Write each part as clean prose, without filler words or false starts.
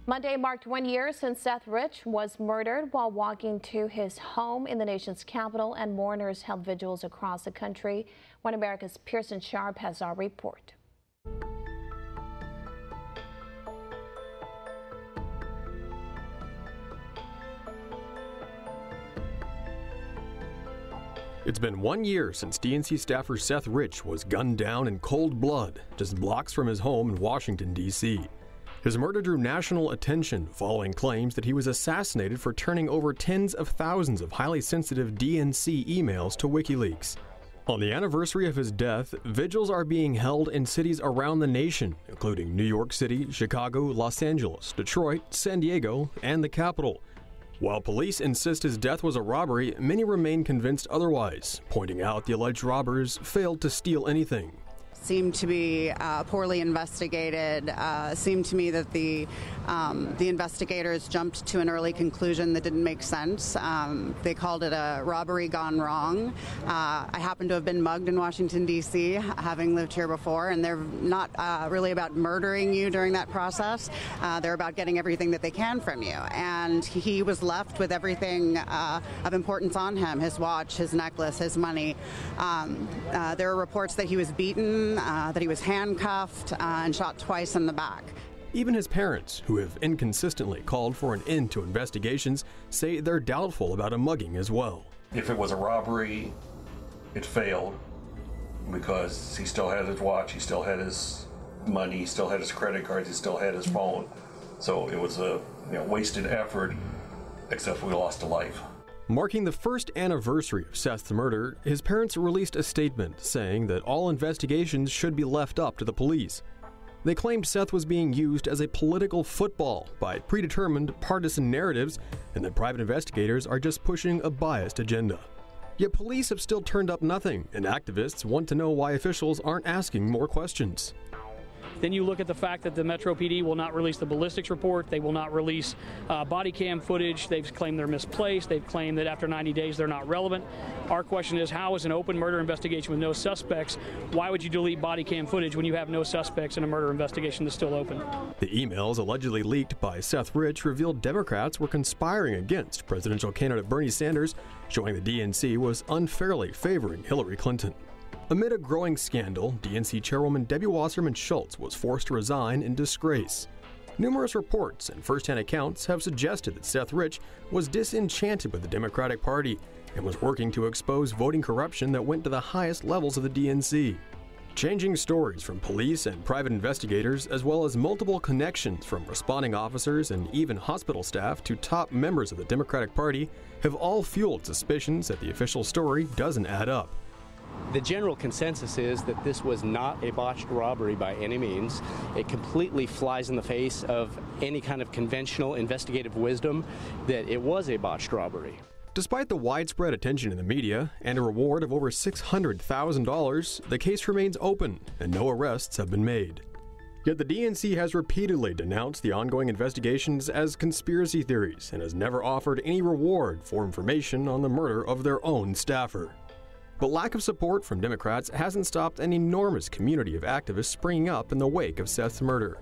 Monday marked 1 year since Seth Rich was murdered while walking to his home in the nation's capital, and mourners held vigils across the country. One America's Pearson has our report. It's been 1 year since DNC staffer Seth Rich was gunned down in cold blood just blocks from his home in Washington, D.C. His murder drew national attention following claims that he was assassinated for turning over tens of thousands of highly sensitive DNC emails to WikiLeaks. On the anniversary of his death, vigils are being held in cities around the nation, including New York City, Chicago, Los Angeles, Detroit, San Diego, and the Capitol. While police insist his death was a robbery, many remain convinced otherwise, pointing out the alleged robbers failed to steal anything. Seemed to be poorly investigated. Seemed to me that the investigators jumped to an early conclusion that didn't make sense. They called it a robbery gone wrong. I happen to have been mugged in Washington, D.C., having lived here before, and they're not really about murdering you during that process. They're about getting everything that they can from you. And he was left with everything of importance on him: his watch, his necklace, his money. There are reports that he was beaten, that he was handcuffed and shot twice in the back. Even his parents, who have inconsistently called for an end to investigations, say they're doubtful about a mugging as well. If it was a robbery, it failed because he still had his watch, he still had his money, he still had his credit cards, he still had his phone. So it was a wasted effort, except we lost a life. Marking the first anniversary of Seth's murder, his parents released a statement saying that all investigations should be left up to the police. They claimed Seth was being used as a political football by predetermined partisan narratives, and that private investigators are just pushing a biased agenda. Yet police have still turned up nothing, and activists want to know why officials aren't asking more questions. Then you look at the fact that the Metro PD will not release the ballistics report. They will not release body cam footage. They've claimed they're misplaced. They've claimed that after 90 days they're not relevant. Our question is, how is an open murder investigation with no suspects? Why would you delete body cam footage when you have no suspects in a murder investigation that's still open? The emails allegedly leaked by Seth Rich revealed Democrats were conspiring against presidential candidate Bernie Sanders, showing the DNC was unfairly favoring Hillary Clinton. Amid a growing scandal, DNC Chairwoman Debbie Wasserman Schultz was forced to resign in disgrace. Numerous reports and first-hand accounts have suggested that Seth Rich was disenchanted with the Democratic Party and was working to expose voting corruption that went to the highest levels of the DNC. Changing stories from police and private investigators, as well as multiple connections from responding officers and even hospital staff to top members of the Democratic Party, have all fueled suspicions that the official story doesn't add up. The general consensus is that this was not a botched robbery by any means. It completely flies in the face of any kind of conventional investigative wisdom that it was a botched robbery. Despite the widespread attention in the media and a reward of over $600,000, the case remains open and no arrests have been made. Yet the DNC has repeatedly denounced the ongoing investigations as conspiracy theories and has never offered any reward for information on the murder of their own staffer. But lack of support from Democrats hasn't stopped an enormous community of activists springing up in the wake of Seth's murder.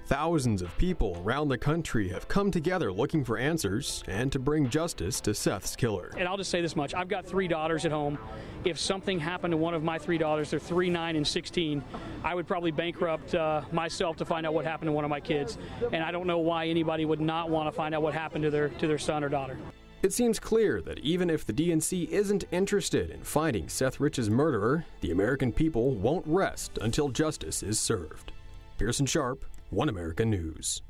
Thousands of people around the country have come together looking for answers and to bring justice to Seth's killer. And I'll just say this much. I've got 3 daughters at home. If something happened to one of my 3 daughters, they're 3, 9, and 16, I would probably bankrupt myself to find out what happened to one of my kids. And I don't know why anybody would not want to find out what happened to their son or daughter. It seems clear that even if the DNC isn't interested in finding Seth Rich's murderer, the American people won't rest until justice is served. Pearson Sharp, One America News.